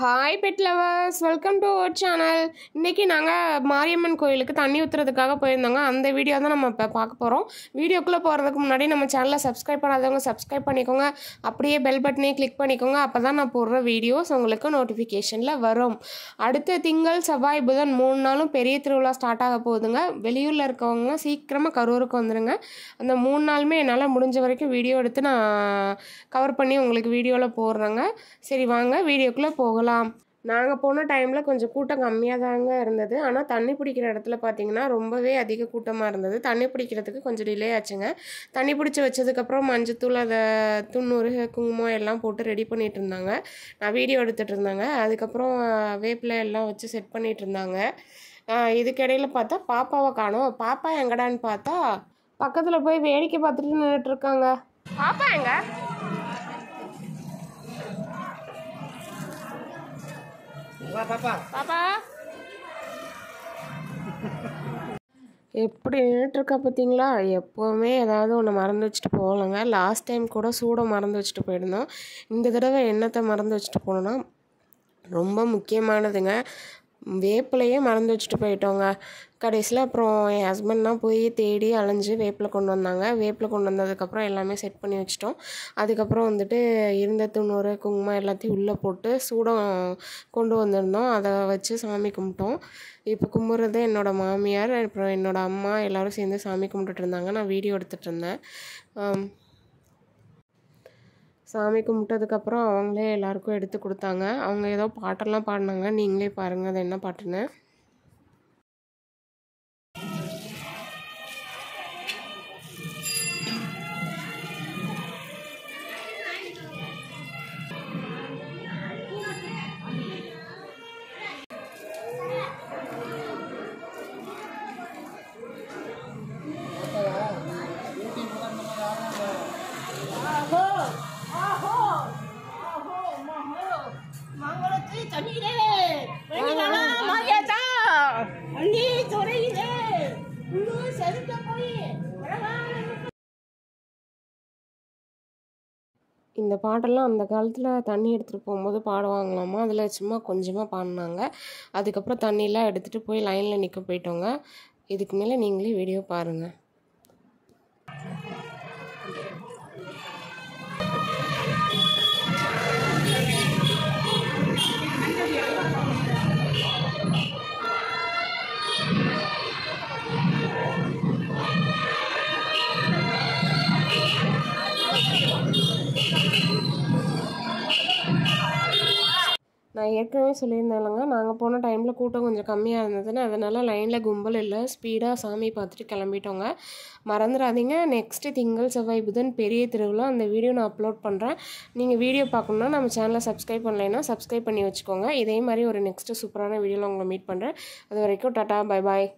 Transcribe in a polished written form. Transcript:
Hi pet lovers, welcome to our channel. இன்றைக்கி நாங்கள் மாரியம்மன் கோயிலுக்கு தண்ணி ஊற்றுறதுக்காக போயிருந்தோங்க. அந்த வீடியோ தான் நம்ம இப்போ பார்க்க போகிறோம். வீடியோக்குள்ளே போகிறதுக்கு முன்னாடி நம்ம சேனலை சப்ஸ்கிரைப் பண்ணாதவங்க சப்ஸ்கிரைப் பண்ணிக்கோங்க. அப்படியே பெல் பட்டனே கிளிக் பண்ணிக்கோங்க. அப்போ தான் நான் போடுற வீடியோஸ் உங்களுக்கு நோட்டிஃபிகேஷனில் வரும். அடுத்த திங்கள், செவ்வாய், புதன் 3 நாளும் பெரிய திருவிழா ஸ்டார்ட் ஆக போகுதுங்க. வெளியூரில் இருக்கவங்க சீக்கிரமாக கரூருக்கு வந்துடுங்க. அந்த 3 நாளுமே என்னால் முடிஞ்ச வரைக்கும் வீடியோ எடுத்து நான் கவர் பண்ணி உங்களுக்கு வீடியோவில் போடுறேங்க. சரி வாங்க வீடியோக்குள்ளே போகலாம். நாங்கள் போன டைமில் கொஞ்சம் கூட்டம் கம்மியாக தாங்க இருந்தது. ஆனால் தண்ணி பிடிக்கிற இடத்துல பார்த்திங்கன்னா ரொம்பவே அதிக கூட்டமாக இருந்தது. தண்ணி பிடிக்கிறதுக்கு கொஞ்சம் டிலே ஆச்சுங்க. தண்ணி பிடிச்சி வச்சதுக்கப்புறம் மஞ்சத்தூள், அதை துண்ணூறு, குங்குமம் எல்லாம் போட்டு ரெடி பண்ணிகிட்டு இருந்தாங்க. நான் வீடியோ எடுத்துகிட்டு இருந்தேங்க. அதுக்கப்புறம் வேப்பிலை எல்லாம் வச்சு செட் பண்ணிகிட்டு இருந்தாங்க. இதுக்கிடையில் பார்த்தா பாப்பாவை காணோம். பாப்பா எங்கடான்னு பார்த்தா பக்கத்தில் போய் வேடிக்கை பார்த்துட்டு நின்றுட்டுருக்காங்க. பாப்பா எங்க? பாப்பா எப்படி நின்றுட்டுருக்கா பார்த்தீங்களா? எப்போவுமே ஏதாவது ஒன்று மறந்து வச்சுட்டு போகலங்க. லாஸ்ட் டைம் கூட சூடை மறந்து வச்சுட்டு போயிருந்தோம். இந்த தடவை என்னத்தை மறந்து வச்சுட்டு போனோன்னா ரொம்ப முக்கியமானதுங்க, வேப்பிலையே மறந்து வச்சுட்டு போயிட்டோங்க. கடைசியில் அப்புறம் என் ஹஸ்பண்ட்லாம் போய் தேடி அலைஞ்சு வேப்பிலை கொண்டு வந்தாங்க. வேப்பிலை கொண்டு வந்ததுக்கப்புறம் எல்லாமே செட் பண்ணி வச்சிட்டோம். அதுக்கப்புறம் வந்துட்டு இருந்த துண்ணூறு, குங்குமம் எல்லாத்தையும் உள்ளே போட்டு சூடம் கொண்டு வந்திருந்தோம். அதை வச்சு சாமி கும்பிட்டோம். இப்போ கும்பிட்றது என்னோடய மாமியார், அப்புறம் என்னோடய அம்மா எல்லோரும் சேர்ந்து சாமி கும்பிட்டுட்டு இருந்தாங்க. நான் வீடியோ எடுத்துகிட்டு இருந்தேன். சாமி கும்பிட்டதுக்கப்புறம் அவங்களே எல்லாருக்கும் எடுத்து கொடுத்தாங்க. அவங்க ஏதோ பாட்டெல்லாம் பாடினாங்க. நீங்களே பாருங்கள் அது என்ன பாட்டுன்னு. இந்த பாட்டெல்லாம் அந்த காலத்தில் தண்ணி எடுத்துகிட்டு போகும்போது பாடுவாங்களாமா. அதில் சும்மா கொஞ்சமாக பாடினாங்க. அதுக்கப்புறம் தண்ணியெலாம் எடுத்துகிட்டு போய் லைனில் நிற்க போயிட்டோங்க. இதுக்கு மேலே நீங்களே வீடியோ பாருங்கள். நான் ஏற்கனவே சொல்லியிருந்தேன்லங்க, நாங்கள் போன டைமில் கூட்டம் கொஞ்சம் கம்மியாக இருந்ததுன்னு, அதனால் லைனில் கும்பல் இல்லை, ஸ்பீடாக சாமி பார்த்துட்டு கிளம்பிட்டோங்க. மறந்துடாதீங்க, நெக்ஸ்ட்டு திங்கள், செவ்வாய், புதன் பெரிய திருவிழா. அந்த வீடியோ நான் அப்லோட் பண்ணுறேன். நீங்கள் வீடியோ பார்க்கணுன்னா நம்ம சேனலை சப்ஸ்கிரைப் பண்ணலைன்னா சப்ஸ்கிரைப் பண்ணி வச்சுக்கோங்க. இதே மாதிரி ஒரு நெக்ஸ்ட்டு சூப்பரான வீடியோவில் உங்களை மீட் பண்ணுறேன். அது வரைக்கும் டாட்டா, பை பாய்.